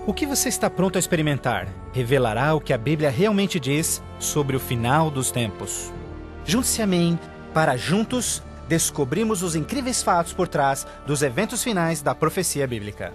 O que você está pronto a experimentar revelará o que a Bíblia realmente diz sobre o final dos tempos. Junte-se a mim para juntos descobrirmos os incríveis fatos por trás dos eventos finais da profecia bíblica.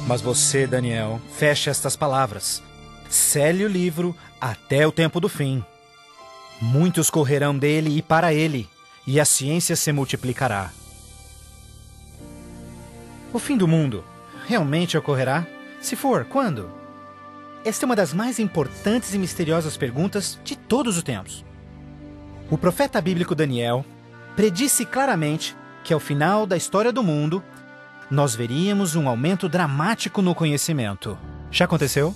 Mas você, Daniel, feche estas palavras. Cele o livro até o tempo do fim. Muitos correrão dele e para ele, e a ciência se multiplicará. O fim do mundo realmente ocorrerá? Se for, quando? Esta é uma das mais importantes e misteriosas perguntas de todos os tempos. O profeta bíblico Daniel predisse claramente que ao final da história do mundo, nós veríamos um aumento dramático no conhecimento. Já aconteceu?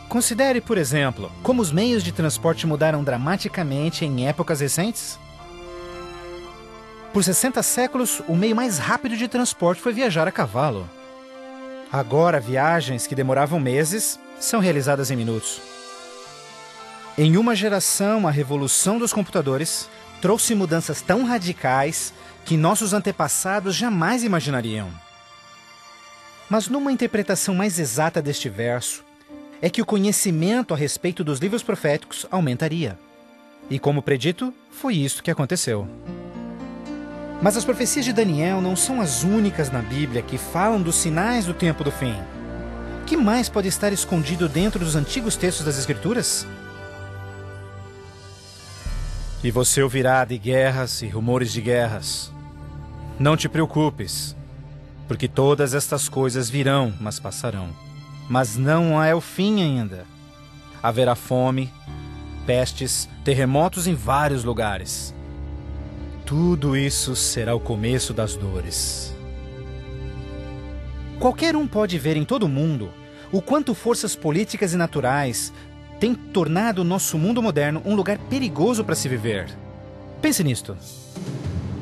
Considere, por exemplo, como os meios de transporte mudaram dramaticamente em épocas recentes. Por 60 séculos, o meio mais rápido de transporte foi viajar a cavalo. Agora, viagens que demoravam meses são realizadas em minutos. Em uma geração, a revolução dos computadores trouxe mudanças tão radicais que nossos antepassados jamais imaginariam. Mas numa interpretação mais exata deste verso, é que o conhecimento a respeito dos livros proféticos aumentaria. E como predito, foi isso que aconteceu. Mas as profecias de Daniel não são as únicas na Bíblia que falam dos sinais do tempo do fim. O que mais pode estar escondido dentro dos antigos textos das Escrituras? E você ouvirá de guerras e rumores de guerras. Não te preocupes, porque todas estas coisas virão, mas passarão. Mas não é o fim ainda. Haverá fome, pestes, terremotos em vários lugares. Tudo isso será o começo das dores. Qualquer um pode ver em todo o mundo o quanto forças políticas e naturais têm tornado o nosso mundo moderno um lugar perigoso para se viver. Pense nisto.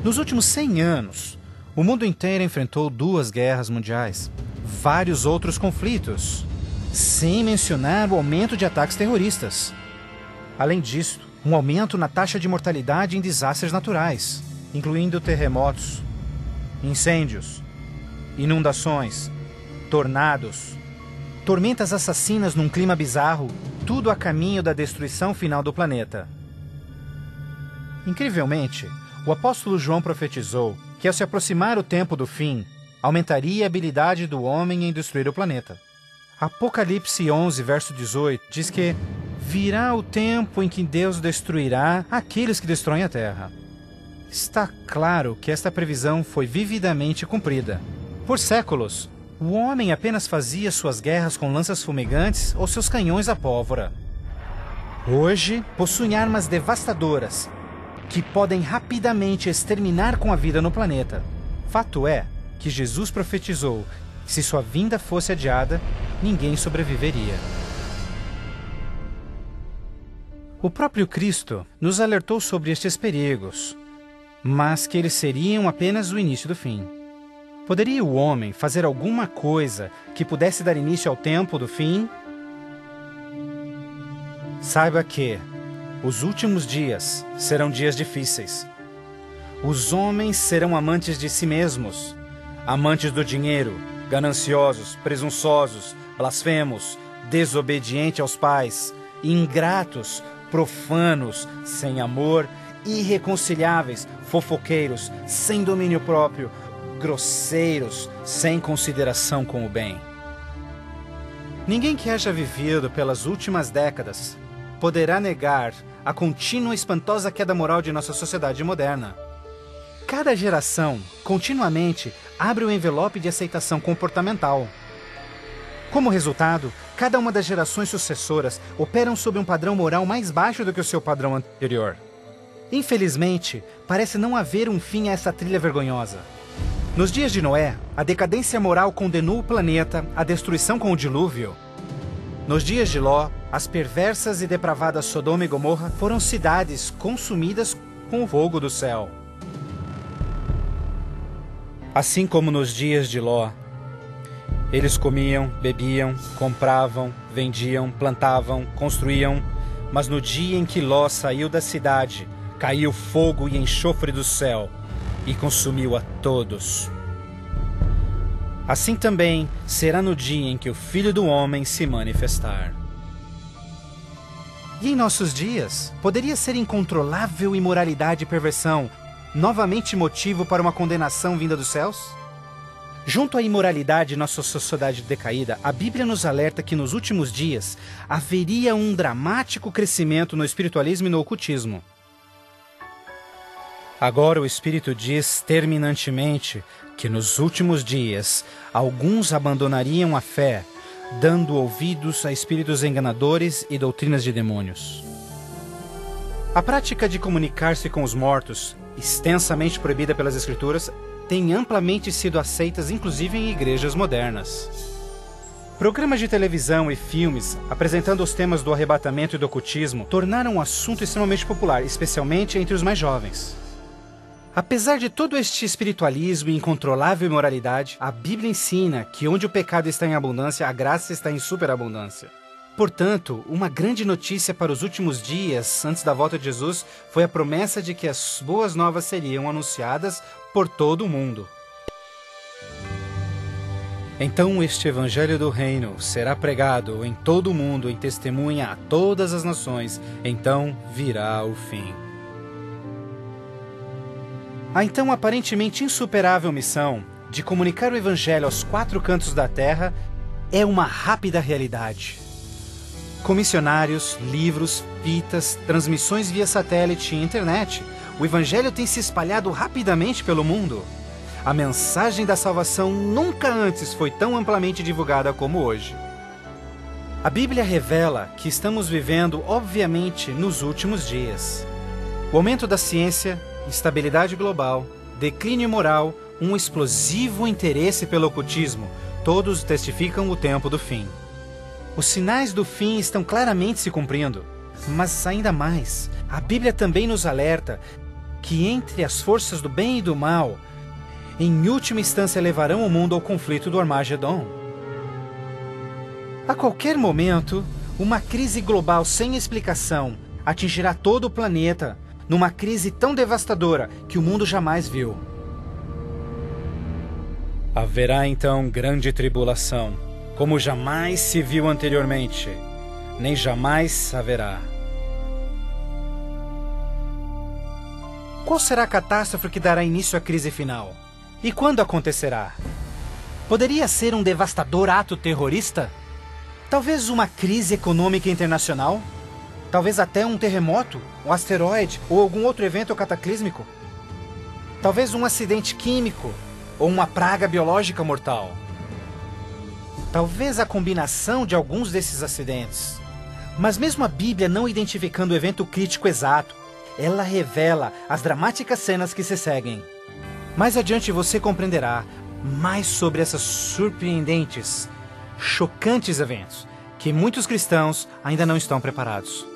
Nos últimos 100 anos, o mundo inteiro enfrentou 2 guerras mundiais, vários outros conflitos, sem mencionar o aumento de ataques terroristas. Além disso, um aumento na taxa de mortalidade em desastres naturais, incluindo terremotos, incêndios, inundações, tornados, tormentas assassinas num clima bizarro, tudo a caminho da destruição final do planeta. Incrivelmente, o apóstolo João profetizou que ao se aproximar o tempo do fim, aumentaria a habilidade do homem em destruir o planeta. Apocalipse 11, verso 18, diz que virá o tempo em que Deus destruirá aqueles que destroem a terra. Está claro que esta previsão foi vividamente cumprida. Por séculos, o homem apenas fazia suas guerras com lanças fumegantes ou seus canhões a pólvora. Hoje, possuem armas devastadoras que podem rapidamente exterminar com a vida no planeta. Fato é que Jesus profetizou que se sua vinda fosse adiada, ninguém sobreviveria. O próprio Cristo nos alertou sobre estes perigos, mas que eles seriam apenas o início do fim. Poderia o homem fazer alguma coisa que pudesse dar início ao tempo do fim? Saiba que os últimos dias serão dias difíceis. Os homens serão amantes de si mesmos, amantes do dinheiro, gananciosos, presunçosos, blasfemos, desobedientes aos pais, ingratos, profanos, sem amor, irreconciliáveis, fofoqueiros, sem domínio próprio, grosseiros, sem consideração com o bem. Ninguém que haja vivido pelas últimas décadas poderá negar a contínua e espantosa queda moral de nossa sociedade moderna. Cada geração, continuamente, abre o envelope de aceitação comportamental. Como resultado, cada uma das gerações sucessoras operam sob um padrão moral mais baixo do que o seu padrão anterior. Infelizmente, parece não haver um fim a essa trilha vergonhosa. Nos dias de Noé, a decadência moral condenou o planeta à destruição com o dilúvio. Nos dias de Ló, as perversas e depravadas Sodoma e Gomorra foram cidades consumidas com o fogo do céu. Assim como nos dias de Ló, eles comiam, bebiam, compravam, vendiam, plantavam, construíam, mas no dia em que Ló saiu da cidade, caiu fogo e enxofre do céu e consumiu a todos. Assim também será no dia em que o Filho do Homem se manifestar. E em nossos dias, poderia ser incontrolável imoralidade e perversão novamente motivo para uma condenação vinda dos céus? Junto à imoralidade de nossa sociedade decaída, a Bíblia nos alerta que nos últimos dias haveria um dramático crescimento no espiritualismo e no ocultismo. Agora o Espírito diz terminantemente que nos últimos dias alguns abandonariam a fé, dando ouvidos a espíritos enganadores e doutrinas de demônios. A prática de comunicar-se com os mortos, extensamente proibida pelas Escrituras, tem amplamente sido aceitas inclusive em igrejas modernas. Programas de televisão e filmes apresentando os temas do arrebatamento e do ocultismo tornaram um assunto extremamente popular, especialmente entre os mais jovens. Apesar de todo este espiritualismo e incontrolável imoralidade, a Bíblia ensina que onde o pecado está em abundância, a graça está em superabundância. Portanto, uma grande notícia para os últimos dias, antes da volta de Jesus, foi a promessa de que as boas novas seriam anunciadas por todo o mundo. Então este evangelho do reino será pregado em todo o mundo em testemunha a todas as nações, então virá o fim. A então aparentemente insuperável missão de comunicar o evangelho aos quatro cantos da terra é uma rápida realidade. Com missionários, livros, fitas, transmissões via satélite e internet, o evangelho tem se espalhado rapidamente pelo mundo. A mensagem da salvação nunca antes foi tão amplamente divulgada como hoje. A Bíblia revela que estamos vivendo, obviamente, nos últimos dias. O aumento da ciência, instabilidade global, declínio moral, um explosivo interesse pelo ocultismo, todos testificam o tempo do fim. Os sinais do fim estão claramente se cumprindo, mas ainda mais, a Bíblia também nos alerta que entre as forças do bem e do mal, em última instância levarão o mundo ao conflito do Armagedon. A qualquer momento, uma crise global sem explicação atingirá todo o planeta, numa crise tão devastadora que o mundo jamais viu. Haverá então grande tribulação, como jamais se viu anteriormente, nem jamais haverá. Qual será a catástrofe que dará início à crise final? E quando acontecerá? Poderia ser um devastador ato terrorista? Talvez uma crise econômica internacional? Talvez até um terremoto, um asteroide ou algum outro evento cataclísmico? Talvez um acidente químico ou uma praga biológica mortal? Talvez a combinação de alguns desses acidentes. Mas mesmo a Bíblia não identificando o evento crítico exato, ela revela as dramáticas cenas que se seguem. Mais adiante você compreenderá mais sobre esses surpreendentes, chocantes eventos que muitos cristãos ainda não estão preparados.